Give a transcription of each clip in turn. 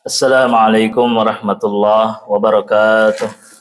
Assalamualaikum warahmatullahi wabarakatuh.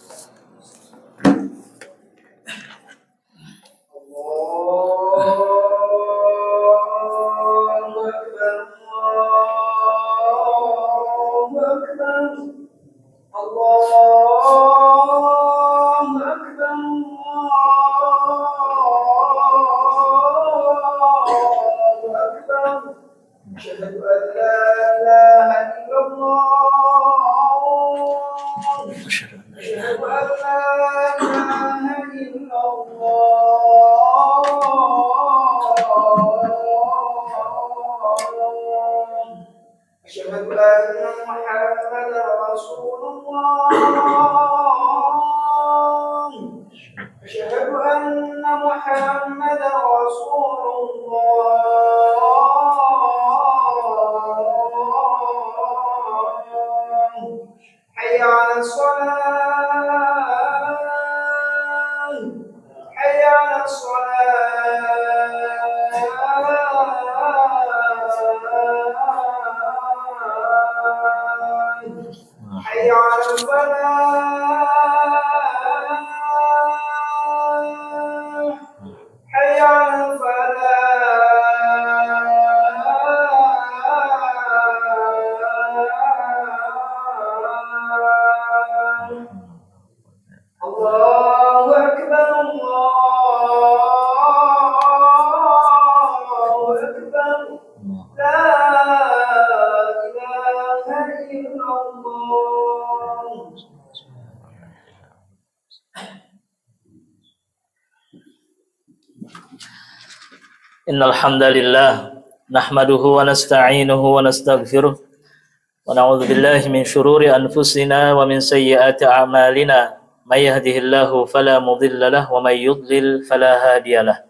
Innal hamdalillah nahmaduhu wa nasta'inuhu wa nastaghfiruh wa na'udzu billahi min shururi anfusina wa min sayyiati a'malina may yahdihillahu fala mudilla lahu wa may yudlil fala hadiyalah.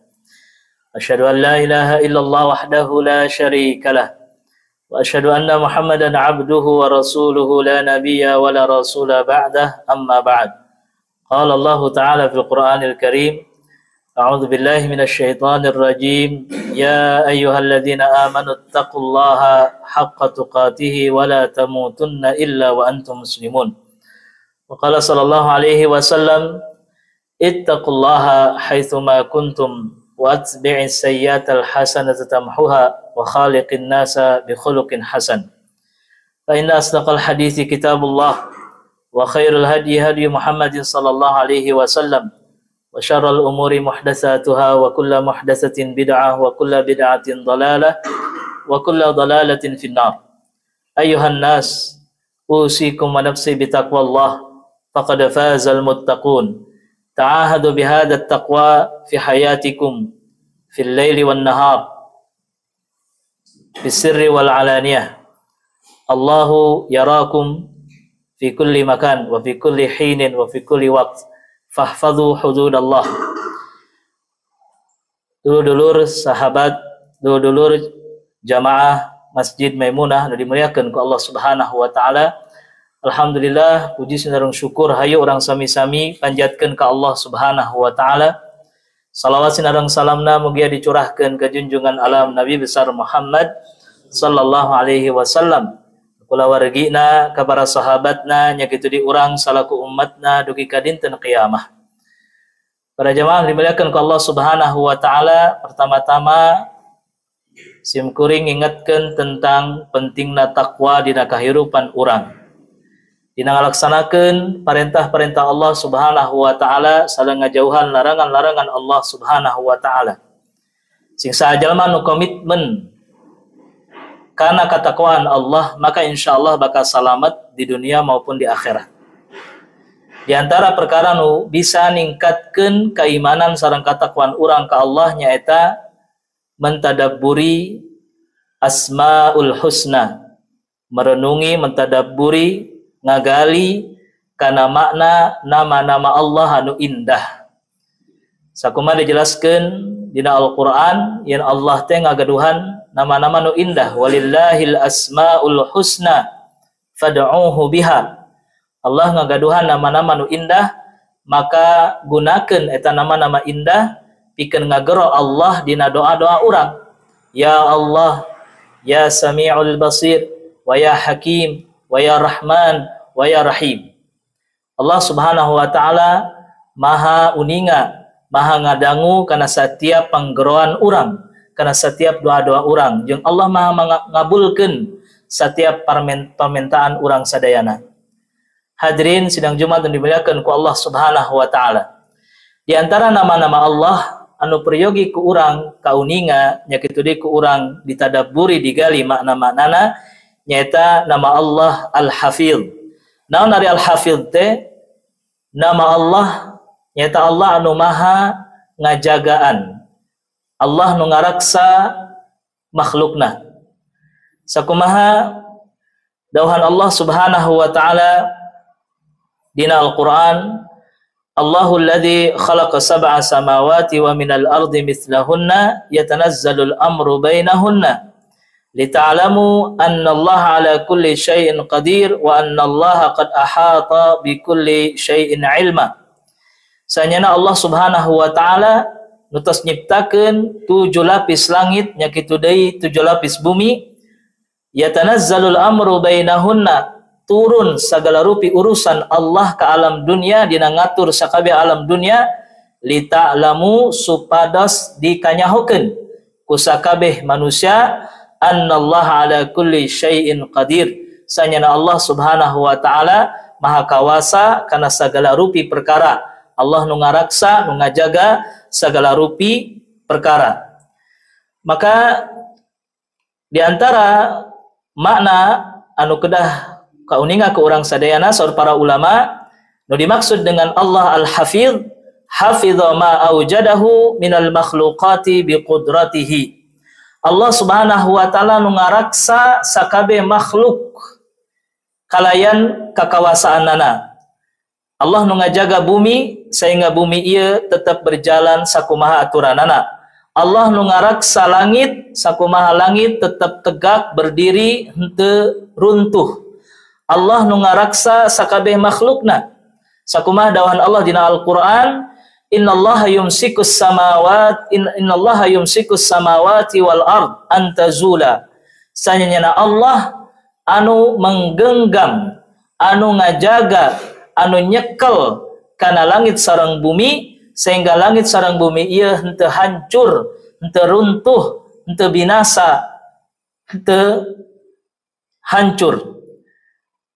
Asyhadu an la ilaha illallah wahdahu la syarika lah wa asyhadu anna Muhammadan 'abduhu wa rasuluhu la nabiyya wa la rasula ba'dah, amma ba'd. Qala Allah ta'ala fil Qur'anil Karim: A'udzu billahi minasy syaithanir rajim. Ya ayyuhalladzina amanu taqullaha haqqa tuqatih wa la tamutunna illa wa antum muslimun. Wa qala sallallahu alaihi wasallam: Ittaqullaha haitsuma kuntum wa atbi'is sayyi'atal hasanata tamhuha wa khaliqin nasa bi khuluqin hasan. Fa inna asdaqal hadithi kitabullah wa khairul hadi hadi Muhammadin sallallahu alaihi wasallam. Wa syarrul umuri muhdatsatuha wa kullu muhdatsatin bid'ah wa kullu bid'atin dhalalah wa kullu dhalalatin finnar. Ayuhan nas, usikum wa nafsi bitaqwallah faqad fazal muttaqun. Ta'ahadu bihadha at-taqwa fi hayatikum fil laili wan nahar bis sirri wal alaniyah. Allahu yarakum fi kulli makan wa fi kulli hinin wa fi kulli waqt. Fahfadhu hududallah. Dulur-dulur sahabat, dulur-dulur jamaah Masjid Maimunah nu dimuliakeun ku Allah Subhanahu wa taala. Alhamdulillah, puji sareng syukur hayu urang sami-sami panjatkeun ka Allah Subhanahu wa taala. Salawat sinareng salamna mugia dicurahkeun ka junjungan alam Nabi besar Muhammad sallallahu alaihi wasallam. Kula wargina ka para sahabatna nya kitu di urang salaku ummatna dugi ka dinten qiyamah. Para jamaah dimuliakeun ku Allah Subhanahu wa taala, pertama-tama simkuring ingatkeun tentang pentingna takwa dina kahirupan urang. Dina ngalaksanakeun parentah-parentah Allah Subhanahu wa taala sareng ngajauhan larangan-larangan Allah Subhanahu wa taala. Sing sajalma nu komitmen karena ketakwaan Allah, maka insya Allah bakal selamat di dunia maupun di akhirat. Di antara perkara nu bisa ningkatkeun keimanan sareng katakwaan urang ka Allah nyaeta mentadabburi asmaul husna, merenungi, mentadabburi, ngagali kana makna nama-nama Allah anu indah. Sakumaha dijelaskeun dina Al-Qur'an yen Allah teh ngagaduhan nama-nama nu indah, walillahil asmaul husna fad'uuhu biha. Allah ngagaduhan nama-nama nu indah, maka gunakeun eta nama-nama indah pikeun ngagero Allah dina doa-doa urang. Ya Allah, ya Sami'ul Basir, wa ya Hakim, wa ya Rahman wa ya Rahim. Allah Subhanahu wa taala maha uninga, maha ngadangu kana setiap panggeroan urang, kana setiap doa-doa urang, jeung Allah maha ngabulkeun setiap permintaan urang sadayana. Hadirin sidang Jumat yang dimuliakan ku Allah Subhanahu wa taala. Di antara nama-nama Allah anu priyogi ku urang kauninga nya kitu deui ku urang ditadabburi digali makna-maknana nyaeta nama Allah Al-Hafiz. Naon ari Al-Hafiz teh? Nama Allah nyaeta Allah anu maha ngajagaan. Allah nu ngaraksa makhlukna. Sakumaha dawuhan Allah Subhanahu wa taala dina Al-Qur'an, Allahul ladzi khalaqa sab'a samawati wa minal ardi mithlahunna yatanazzalul amru bainahunna lita'lamu anna Allah ala kulli syai'in qadir wa anna Allah qad ahata bi kulli syai'in ilma. Sanyana Allah Subhanahu wa taala nutos nyiptakeun 7 lapis langit nya kitu deui 7 lapis bumi. Yatanazzalul amru bainahunna, turun segala rupi urusan Allah ke alam dunia, dina ngatur sakabeh alam dunia, lita'lamu supados dikanyahokeun ku sakabeh manusia annallaha ala kulli syai'in qadir. Sanyana Allah Subhanahu wa taala maha kawasa kana sagala rupi perkara. Allah nu ngaraksa, nu ngajaga segala rupi perkara. Maka di antara makna anu kedah kauninga ke urang sadayana saur para ulama nu dimaksud dengan Allah Al-Hafiz, hafidha ma aujadahu minal makhluqati biqudratihi. Allah Subhanahu wa taala nu ngaraksa sakabeh makhluk kalayan kakawasaannana. Allah nu ngajaga bumi sehingga bumi ieu tetap berjalan sakumaha aturanana. Allah nu ngaraksa langit sakumaha langit tetap tegak berdiri henteu runtuh. Allah nu ngaraksa sakabeh makhlukna. Sakumaha dawuhan Allah dina Al-Qur'an, innallaha yumsikus samawati wal ard an tazula. Sanyana Allah anu menggenggam, anu ngajaga, anu nyekel kana langit sareng bumi sehingga langit sareng bumi ieu henteu hancur, henteu runtuh, henteu binasa, henteu hancur.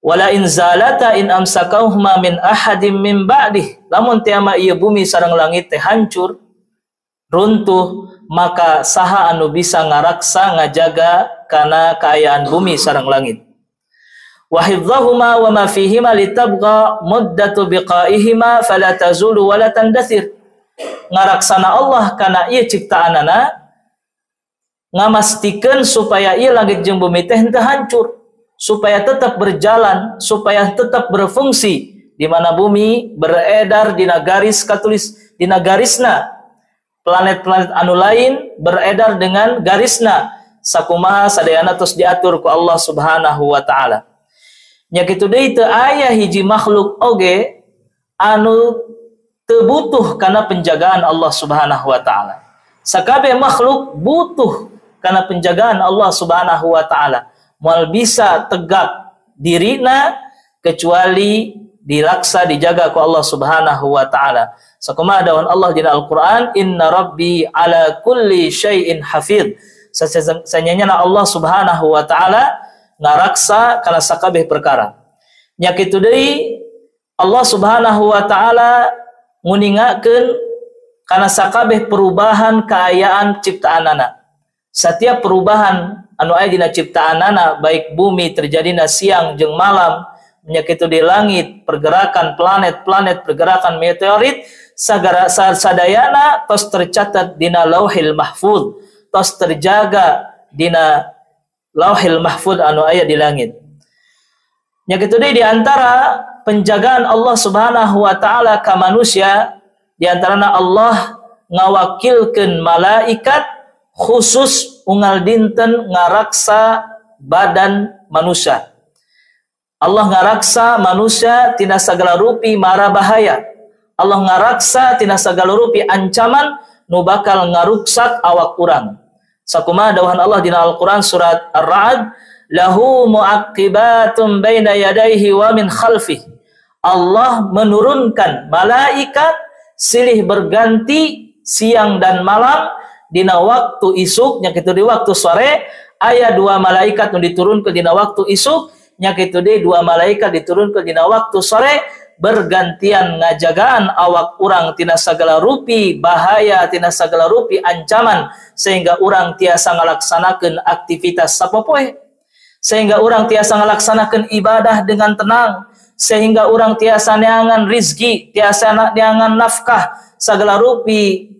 Wala in zalata in amsakauhuma min ahadim min ba'dih. Lamun tiama ieu bumi sareng langit teh hancur, runtuh, maka saha anu bisa ngaraksa ngajaga kana kaayaan bumi sareng langit. Wa hifdzahuma wa ma fihima litabqa muddatu biqaihima fala tazulu wa la tandathir. Ngaraksana Allah kana ieu ciptaanana ngamastikeun supaya ieu langit jeung bumi teh henteu hancur, supaya tetap berjalan, supaya tetap berfungsi, di mana bumi beredar dina garis katulis dina garisna, planet-planet anu lain beredar dengan garisna, sakumaha sadayana tos diatur ku Allah Subhanahu wa taala. Nya kitu deui teu aya hiji makhluk oge anu teu butuh kana penjagaan Allah Subhanahu wa taala. Sakabeh makhluk butuh kana penjagaan Allah Subhanahu wa taala. Moal bisa tegak dirina kecuali dilaksa dijaga ku Allah Subhanahu wa taala. Sakumaha dawuhan Allah dina Al-Qur'an, inna rabbi ala kulli syai'in hafiz. Sanyana Allah Subhanahu wa taala ngaraksa kana sakabeh perkara. Nya kitu deui Allah Subhanahu wa taala nguningakeun kana sakabeh perubahan kaayaan ciptaanana. Setiap perubahan anu aya dina ciptaanana, baik bumi terjadina siang jeung malam, nya kitu di langit, pergerakan planet-planet, pergerakan meteorit, sagara sadayana tos tercatat dina Lauhil Mahfuz, tos terjaga dina Lauhil Mahfuz anu aya di langit. Nya kitu deui di antara penjagaan Allah Subhanahu wa taala ka manusia, di antarana Allah ngawakilkeun malaikat khusus unggal dinten ngaraksa badan manusia. Allah ngaraksa manusia tina sagala rupi mara bahaya. Allah ngaraksa tina sagala rupi ancaman nu bakal ngaruksak awak urang. Sakumaha dawuhan Allah dina Al-Qur'an surat Ar-Ra'd, lahu mu'aqibatun baina yadayhi wa min khalfih. Allah menurunkan malaikat silih berganti siang dan malam dina waktu isuk nya kitu di waktu sore, aya dua malaikat nu diturunkeun dina waktu isuk nya kitu deui dua malaikat diturunkeun dina waktu sore, bergantian ngajagaan awak urang tina sagala rupi bahaya, tina sagala rupi ancaman, sehingga urang tiasa ngalaksanakeun aktivitas sapopoe, sehingga urang tiasa ngalaksanakeun ibadah dengan tenang, sehingga urang tiasa neangan rizki, tiasa neangan nafkah, sagala rupi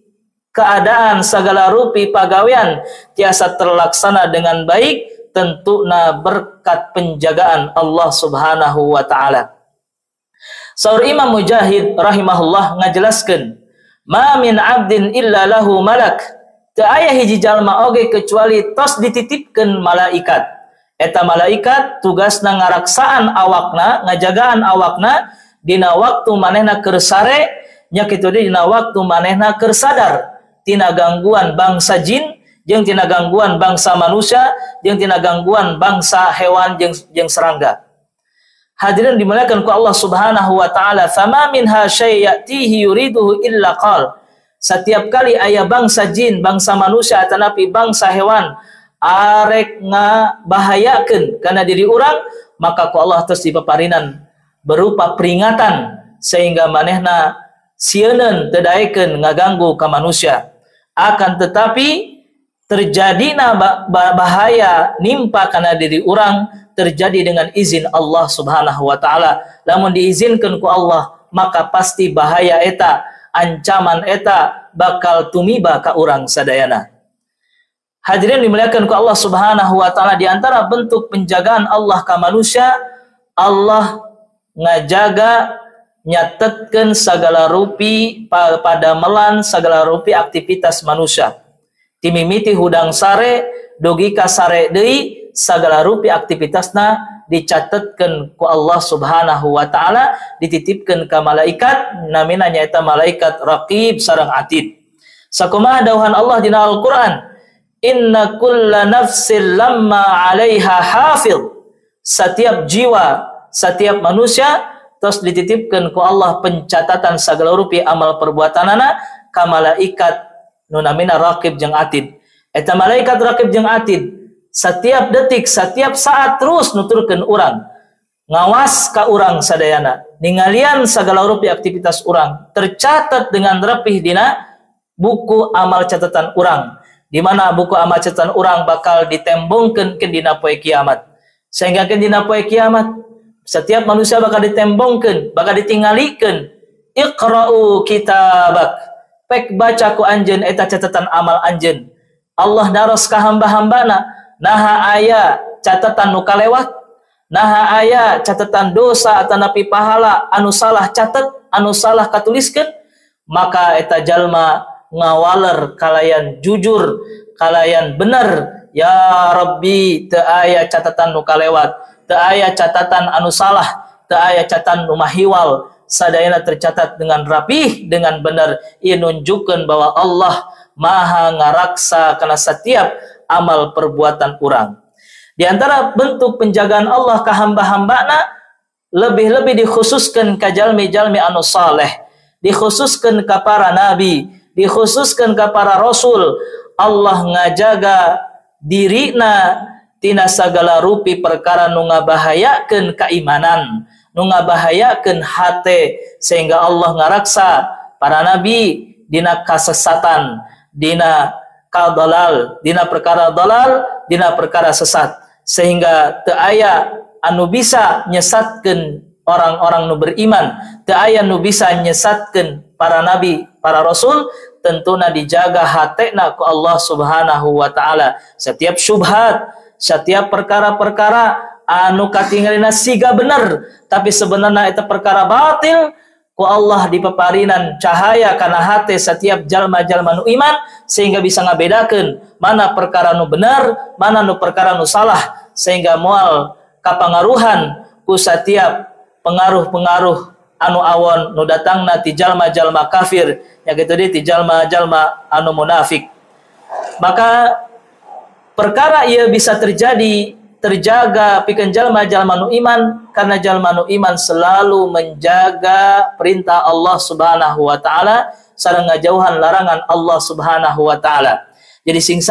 keadaan, sagala rupi pagawean tiasa terlaksana dengan baik, tentuna berkat penjagaan Allah Subhanahu wa taala. Saur Imam Mujahid rahimahullah ngajelaskeun, ma min abdin illa lahu malak, teu aya hiji jalma oge kecuali tos dititipkeun malaikat. Eta malaikat tugasna ngaraksaan awakna, ngajagaan awakna dina waktu manehna keur sare, nya kitu deui dina waktu manehna keur sadar tina gangguan bangsa jin jeung tina gangguan bangsa manusia jeung tina gangguan bangsa hewan jeung serangga. Hadirin dimuliakan ku Allah Subhanahu wa taala, fama minha syai' ya'tihi yuriduhu illa qal. Setiap kali aya bangsa jin, bangsa manusia atanapi bangsa hewan arek ngabahayakeun kana diri urang, maka ku Allah terus dipaparinan berupa peringatan sehingga manehna sieun teu daekeun ngaganggu ka manusia. Akan tetapi terjadina bahaya nimpa kana diri urang terjadi dengan izin Allah Subhanahu wa taala. Lamun diizinkeun ku Allah, maka pasti bahaya eta, ancaman eta bakal tumiba ka urang sadayana. Hadirin dimuliakan ku Allah Subhanahu wa taala, di antara bentuk penjagaan Allah ka manusia, Allah ngajaga nyatetkeun sagala rupi padamelan sagala rupi aktivitas manusia. Timimiti hudang sare dugi ka sare deui sagala rupi aktivitasna dicatetkeun ku Allah Subhanahu wa taala, dititipkeun ka malaikat namina nyaeta malaikat raqib sareng atid. Sakumaha dawuhan Allah dina Al-Qur'an, inna kulla nafsin lamma 'alaiha hafiz. Setiap jiwa, setiap manusia terus dititipkeun ku Allah pencatatan sagala rupi amal perbuatanana ka malaikat nu namina raqib jeung atid. Eta malaikat raqib jeung atid setiap detik, setiap saat terus nuturkeun urang, ngawas ka urang sadayana, ningalian sagala rupi aktivitas urang, tercatat dengan rapih dina buku amal catatan urang, di mana buku amal catatan urang bakal ditembongkeun ke dina poe kiamat. Sehingga ke dina poe kiamat setiap manusia bakal ditembongkeun, bakal ditingalikeun, iqra'u kitabak, pek baca ku anjeun eta catatan amal anjeun. Allah naros ka hamba-hambana, naha aya catatan nu kalewat, naha aya catatan dosa atanapi pahala anu salah catet, anu salah katuliskeun, maka eta jalma ngawaler kalayan jujur, kalayan bener, ya Rabbi teu aya catatan nu kalewat, teu aya catatan anu salah, teu aya catatan nu mahiwal, sadayana tercatat dengan rapih, dengan benar. Ieu nunjukkeun bahwa Allah Maha ngaraksa kana setiap amal perbuatan urang. Di antara bentuk penjagaan Allah ka hamba-hambana, lebih-lebih dikhususkan ka jalmi-jalmi anu saleh, dikhususkan ka para nabi, dikhususkan ka para rasul. Allah ngajaga dirina tina sagala rupi perkara nu ngabahayakeun keimanan, nu ngabahayakeun hate, sehingga Allah ngaraksa para nabi dina kasesatan, dina kadalal, dina perkara dalal, dina perkara sesat, sehingga teu aya anu bisa nyesatkeun orang-orang nu beriman, teu aya nu bisa nyesatkeun para nabi, para rasul. Tentuna dijaga hatena ku Allah Subhanahu wa taala. Setiap syubhat, setiap perkara-perkara anu katingalina siga bener tapi sebenarnya eta perkara batil, ku Allah dipaparinan cahaya kana hate setiap jalma-jalma nu iman, sehingga bisa ngabedakeun mana perkara nu benar, mana nu perkara nu salah, sehingga moal kapangaruhan ku setiap pengaruh-pengaruh anu awon nu datangna ti jalma-jalma kafir, ya gitu di ti jalma-jalma anu munafik. Maka perkara ieu bisa terjadi terjaga pikeun jalma-jalma nu iman, karena jalma nu iman selalu menjaga perintah Allah Subhanahu wa taala sareng ngajauhan larangan Allah Subhanahu wa taala. Jadi sing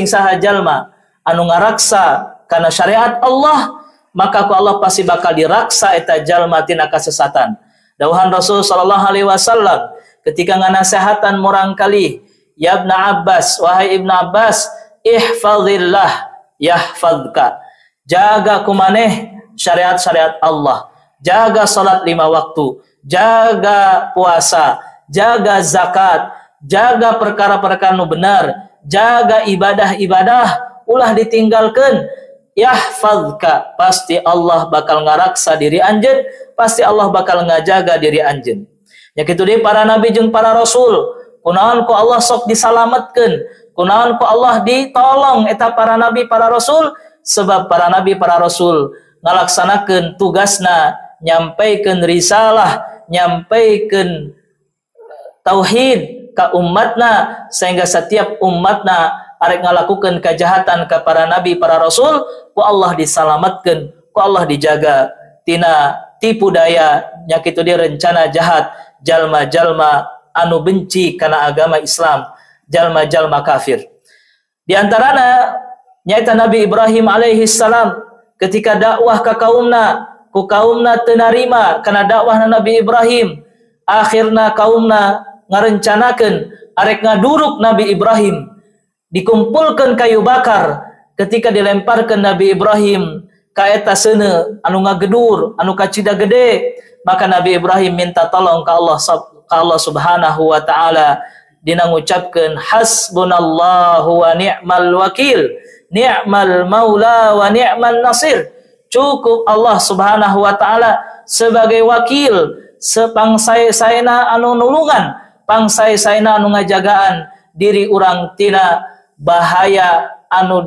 saha jalma anu ngaraksa kana syariat Allah, maka ku Allah pasti bakal diraksa eta jalma tina kasesatan. Dawuhan Rasul sallallahu alaihi wasallam ketika nganasehatan murang kali, ya Ibnu Abbas, wahai Ibnu Abbas, ihfazillah yahfazka. Jaga kumaneh syariat-syariat Allah. Jaga salat 5 waktu, jaga puasa, jaga zakat, jaga perkara-perkara nu benar, jaga ibadah-ibadah ulah ditinggalkeun. Yahfazka, pasti Allah bakal ngaraksa diri anjeun, pasti Allah bakal ngajaga diri anjeun. Ya kitu deui para nabi jeung para rasul, kunaon ku Allah sok disalametkeun, kunaon ku Allah ditolong eta para nabi para rasul, sebab para nabi para rasul ngalaksanakeun tugasna, nyampaikeun risalah, nyampaikeun tauhid ka ummatna, sehingga setiap ummatna arek ngalakukeun kajahatan ka para nabi para rasul, ku Allah disalamatkeun, ku Allah dijaga tina tipu daya nya kitu dia rencana jahat jalma-jalma anu benci kana agama Islam, jalma-jalma kafir. Di antarana nyaita Nabi Ibrahim alaihi salam ketika dakwah ka kaumna, ku kaumna teu narima kana dakwah Nabi Ibrahim, akhirna kaumna ngarencanakeun arek ngaduruk Nabi Ibrahim, dikumpulkan kayu bakar. Ketika dilemparkan Nabi Ibrahim ka eta seuneu anu ngagedur, anu kacida gede, maka Nabi Ibrahim minta tolong ka Allah Subhanahu wa taala, dina ngucapkeun hasbunallahu wa ni'mal wakil, ni'mal maula wa ni'man nasir. Cukup Allah Subhanahu wa taala sebagai wakil, sepangsae-saena anu nulungan, pangsae-saena anu ngajagaan diri urang tina bahaya anu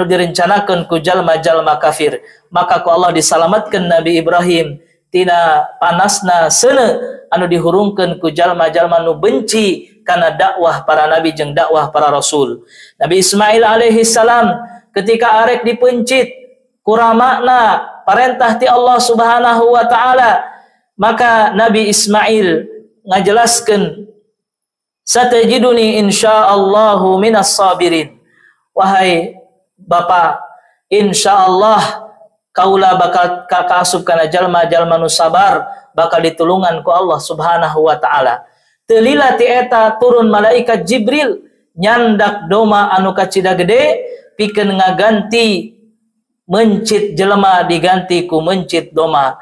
direncanakeun ku jalma-jalma kafir. Maka ku Allah disalamatkeun Nabi Ibrahim tina panasna seuneu anu dihurungkeun ku jalma-jalma nu benci kana dakwah para nabi jeung dakwah para rasul. Nabi Ismail alaihi salam ketika arek dipencit ku ramana parentah ti Allah Subhanahu wa taala, maka Nabi Ismail ngajelaskeun, satajiduni insyaallahu minas sabirin. Wahai Bapa, insyaallah kaula bakal kaasup kana jalma-jalma nu sabar, bakal ditulungan ku Allah Subhanahu wa taala. Teu lila ti eta turun malaikat Jibril nyandak doma anu kacida gede pikeun ngaganti mencit jelema diganti ku mencit doma.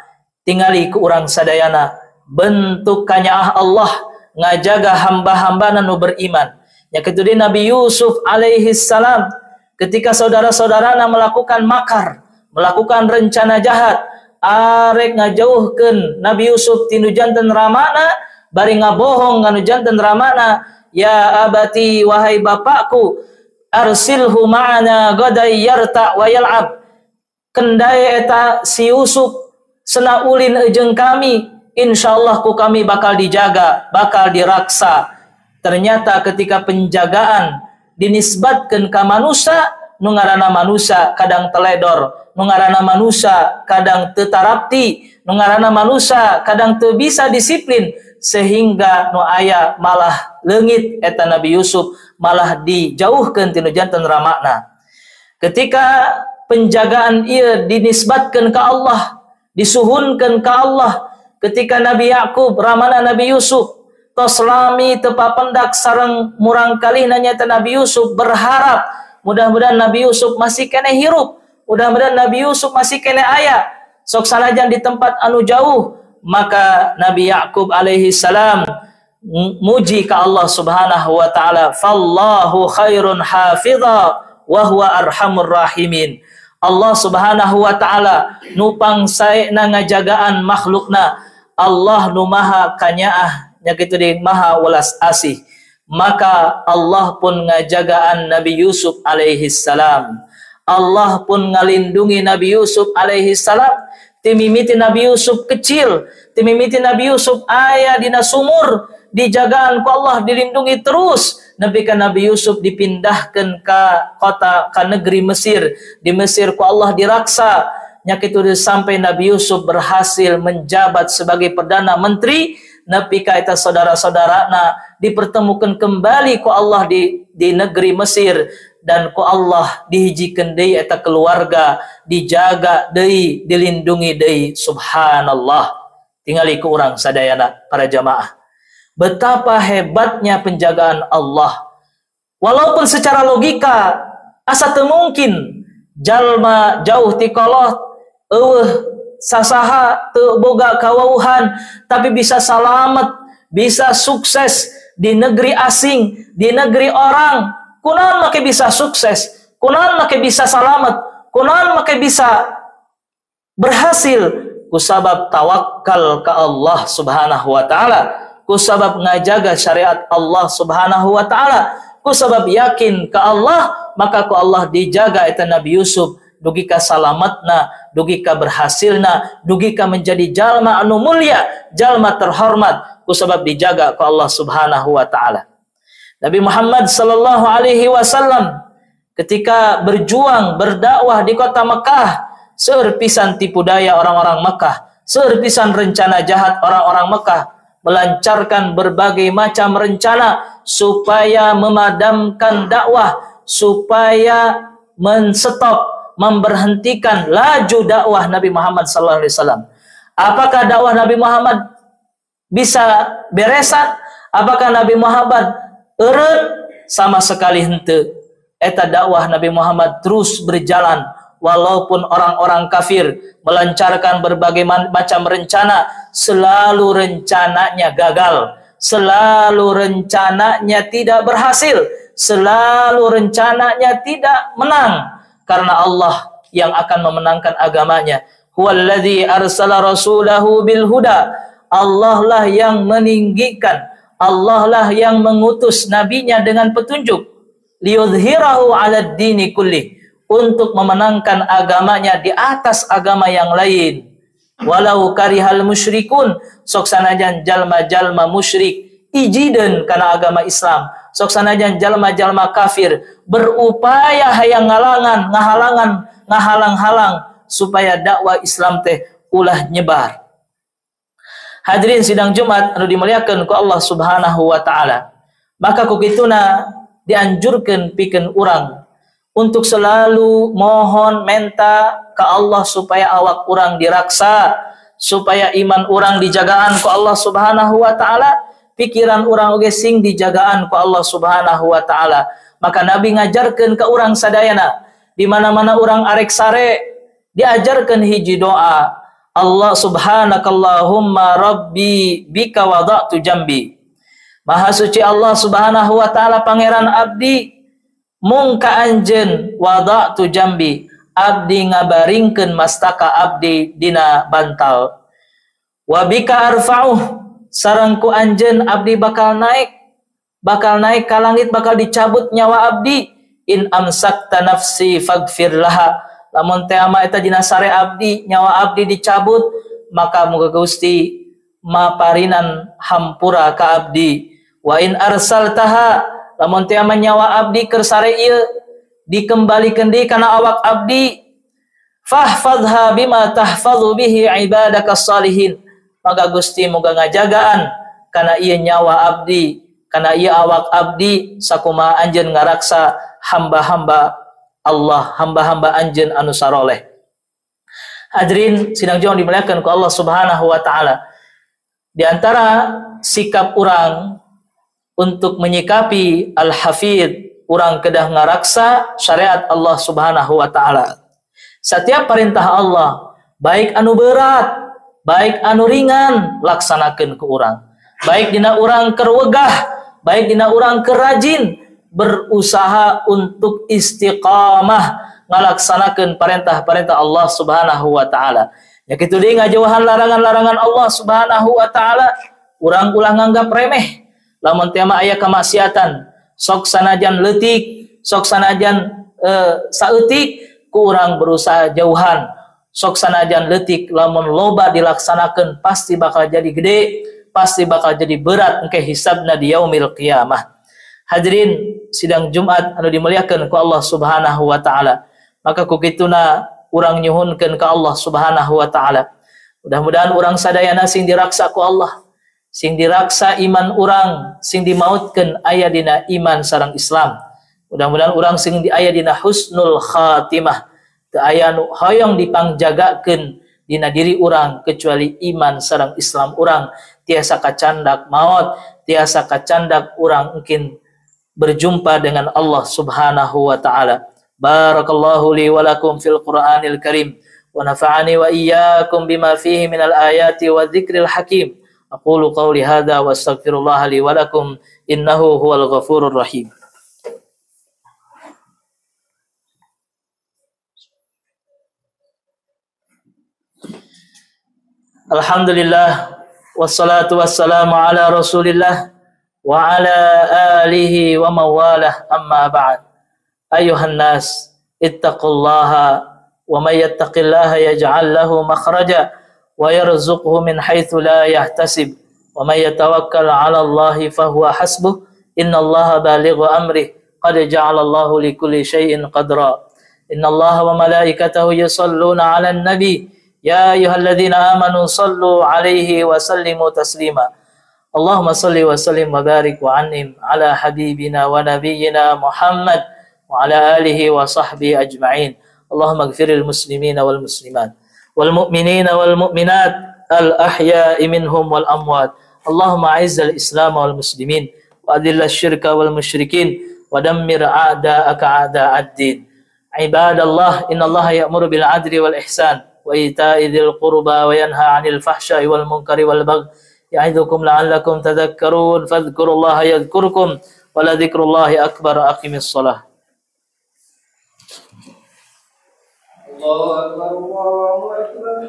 Tingali ku urang sadayana bentuk kanyaah Allah ngajaga hamba-hambana nu beriman. Ya kitu deui Nabi Yusuf alaihi salam ketika saudara-saudarana melakukan makar, melakukan rencana jahat, arek ngajauhkeun Nabi Yusuf tinu janten ramana, bari ngabohong nganu janten ramana, ya abati, wahai bapakku, arsilhu ma'ana gadai yarta wa yal'ab. Kendai eta si Yusuf sena ulin jeung kami, insyaallah ku kami bakal dijaga, bakal diraksa. Ternyata ketika penjagaan dinisbatkeun ka manusia, nu ngaranna manusia kadang teledor, nu ngaranna manusia kadang teu tarapti, nu ngaranna manusia kadang teu bisa disiplin, sehingga nu aya malah leungit eta Nabi Yusuf, malah dijauhkeun tina janten ramana. Ketika penjagaan ieu dinisbatkeun ka Allah, disuhunkeun ka Allah, ketika Nabi Yakub ramana Nabi Yusuf tos lami teu papendak sareng murang kalihna nyaeta Nabi Yusuf berharap mudah-mudahan Nabi Yusuf masih kene hirup, mudah-mudahan Nabi Yusuf masih kene aya, sok sanajan di tempat anu jauh. Maka Nabi Yakub alaihi salam muji ka Allah Subhanahu wa taala, fallahu khairun hafidha wa huwa arhamur rahimin. Allah Subhanahu wa taala nu pangsaena ngajagaan makhlukna, Allah nu maha kanyaah nya kitu deui maha welas asih. Maka Allah pun ngajagaan Nabi Yusuf alaihi salam, Allah pun ngalindungi Nabi Yusuf alaihi salam. Timimiti Nabi Yusuf kecil, timimiti Nabi Yusuf aya dina sumur, dijagaan ku Allah, dilindungi terus nepi ka Nabi Yusuf dipindahkan ke negeri Mesir. Di Mesir ku Allah diraksa. Nya kitu sampai Nabi Yusuf berhasil menjabat sebagai Perdana Menteri, nepi ka eta saudara-saudarana dipertemukan kembali ku Allah di negeri Mesir, dan ku Allah dihijikeun deui eta keluarga, dijaga deui, dilindungi deui. Subhanallah. Tingali ku urang sadayana para jamaah. Betapa hebatnya penjagaan Allah. Walaupun secara logika asa teu mungkin jalma jauh ti kolot, sasaha teu boga kawauhan, tapi bisa salamet, bisa sukses di negeri asing, di negeri orang. Kunaon make bisa sukses? Kunaon make bisa salamet? Kunaon make bisa berhasil? Kusabab tawakal ke Allah Subhanahu wa taala, kusabab ngajaga syariat Allah Subhanahu wa taala, kusabab yakin ke Allah, maka ku Allah dijaga eta Nabi Yusuf dugi ka salametna, dugi ka berhasilna, dugi ka menjadi jalma anu mulia, jalma terhormat, kusabab dijaga ku Allah Subhanahu wa taala. Nabi Muhammad sallallahu alaihi wasallam ketika berjuang berdakwah di kota Mekah, seueur pisan tipu daya orang-orang Mekah, seueur pisan rencana jahat orang-orang Mekah, melancarkan berbagai macam rencana supaya memadamkan dakwah, supaya menstop, memberhentikan laju dakwah Nabi Muhammad sallallahu alaihi wasallam. Apakah dakwah Nabi Muhammad bisa beresan? Apakah Nabi Muhammad eureun? Sama sekali henteu. Eta dakwah Nabi Muhammad terus berjalan walaupun orang-orang kafir melancarkan berbagai macam rencana, selalu rencananya gagal, selalu rencananya tidak berhasil, selalu rencananya tidak menang. Karena Allah yang akan memenangkan agamanya. Huwallazi arsala rasulahu bil huda. Allah lah yang meninggikan, Allah lah yang mengutus nabinya dengan petunjuk. Liyudhhirahu 'alad dini kullih, untuk memenangkan agamanya di atas agama yang lain. Walau karihal musyrikun, sok sanajan jalma-jalma musyrik ijideun kana agama Islam, sok sanajan jalma-jalma kafir berupaya hayang ngahalang-halang supaya dakwah Islam teh ulah nyebar. Hadirin sidang Jumat anu dimuliakeun ku Allah Subhanahu wa taala. Maka ku kituna dianjurkeun pikeun urang untuk selalu mohon minta ke Allah supaya awak urang diraksa, supaya iman urang dijagaan ku Allah Subhanahu wa taala, pikiran urang oge sing dijagaan ku Allah Subhanahu wa taala. Maka Nabi ngajarkeun ke urang sadayana, di mana-mana urang arek sare diajarkeun hiji doa, Allah subhanakallahumma rabbi bika wada'tu jambi. Maha suci Allah Subhanahu wa taala pangeran abdi, mung ka anjeun wada'tu jambi, abdi ngabaringkeun mastaka abdi dina bantal. Wa bika arfa'uh, sareng ku anjeun abdi bakal naik ka langit, bakal dicabut nyawa abdi. In amsakta nafsi faghfir laha, lamun teh ama eta dina sare abdi nyawa abdi dicabut, maka muga Gusti maparinan hampura ka abdi. Wa in arsaltaha, lamun teh ama nyawa abdi keur sare ieu dikembalikeun deui kana awak abdi, fahfadha bima tahfadhu bihi ibadaka salihin, maka Gusti muga ngajagaan kana ieu nyawa abdi, kana ieu awak abdi sakumaha anjeun ngaraksa hamba-hamba Allah, hamba-hamba anjeun anu saroleh. Hadirin sidang Jumat dimuliakeun ku Allah Subhanahu wa taala. Di antara sikap urang untuk menyikapi al-hafidh, urang kedah ngaraksa syariat Allah Subhanahu wa taala. Setiap perintah Allah, baik anu berat, baik anu ringan, laksanakeun ku urang. Baik dina urang keur wegah, baik dina urang keur rajin, berusaha untuk istiqamah ngalaksanakeun perintah-perintah Allah Subhanahu wa taala. Ya kitu deui ngajauhan larangan-larangan Allah Subhanahu wa taala, urang ulah nganggap remeh. Lamun teh aya kamaksiatan, sok sanajan leutik, sok sanajan saeutik, ku urang berusaha jauhan. Sok sanajan leutik, lamun loba dilaksanakeun pasti bakal jadi gede, pasti bakal jadi berat engke hisabna di yaumil qiyamah. Hadirin sidang Jumat anu dimuliakeun ku Allah Subhanahu wa taala. Maka ku kituna urang nyuhunkeun ka Allah Subhanahu wa taala. Mudah-mudahan urang sadayana sing diraksa ku Allah, sing diraksa iman urang, sing dimautkeun aya dina iman sareng Islam. Mudah-mudahan urang sing aya dina husnul khatimah, teu aya nu hoyong dipangjagakeun dina diri urang kecuali iman sareng Islam urang. Tiasa kacandak maut, tiasa kacandak urang mungkin berjumpa dengan Allah Subhanahu wa taala. Barakallahu li wa lakum fil Qur'anil Karim wa nafa'ani wa iyyakum bima fihi minal ayati wa dzikril hakim. Aqulu qawli hadza wa astaghfirullah li wa lakum innahu huwal ghafurur rahim. Alhamdulillah wassalatu wassalamu ala Rasulillah wa ala alihi wa mawalah, amma ba'd. Ayuhan nas ittaqullaha wa may yattaqillaha yaj'al lahu makhraja wa yarzuqhu min haitsu la yahtasib wa may yatawakkal 'ala Allahi fahuwa hasbuh innallaha balighu amrih qad ja'ala Allahu likulli syai'in qadra. Innallaha wa malaikatahu yusholluna 'alan nabi ya ayyuhalladzina amanu shallu 'alaihi wa sallimu taslima. Allahumma salli wa sallim wa barik wa an'im ala habibina wa nabiyyina Muhammad wa ala alihi wa sahbihi ajma'in. Allahumma ighfiril muslimina wal muslimat wal mu'minina wal mu'minat al ahya'i minhum wal amwat. Allahumma a'izzal islam wal muslimin wa adhillash syirka wal musyrikin wa dammir a'da'aka a'da'ad-din. Ibadallah, innallaha ya'muru bil 'adli wal ihsan wa ita'i dzil qurba wa yanha 'anil fahsya'i wal munkari wal baghi ya'idukum la'allakum tadhakkarun fadhkurullaha yadhkurkum wa la dzikrullahi akbar. Aqimis shalah. Allahu akbar, Allahu akbar.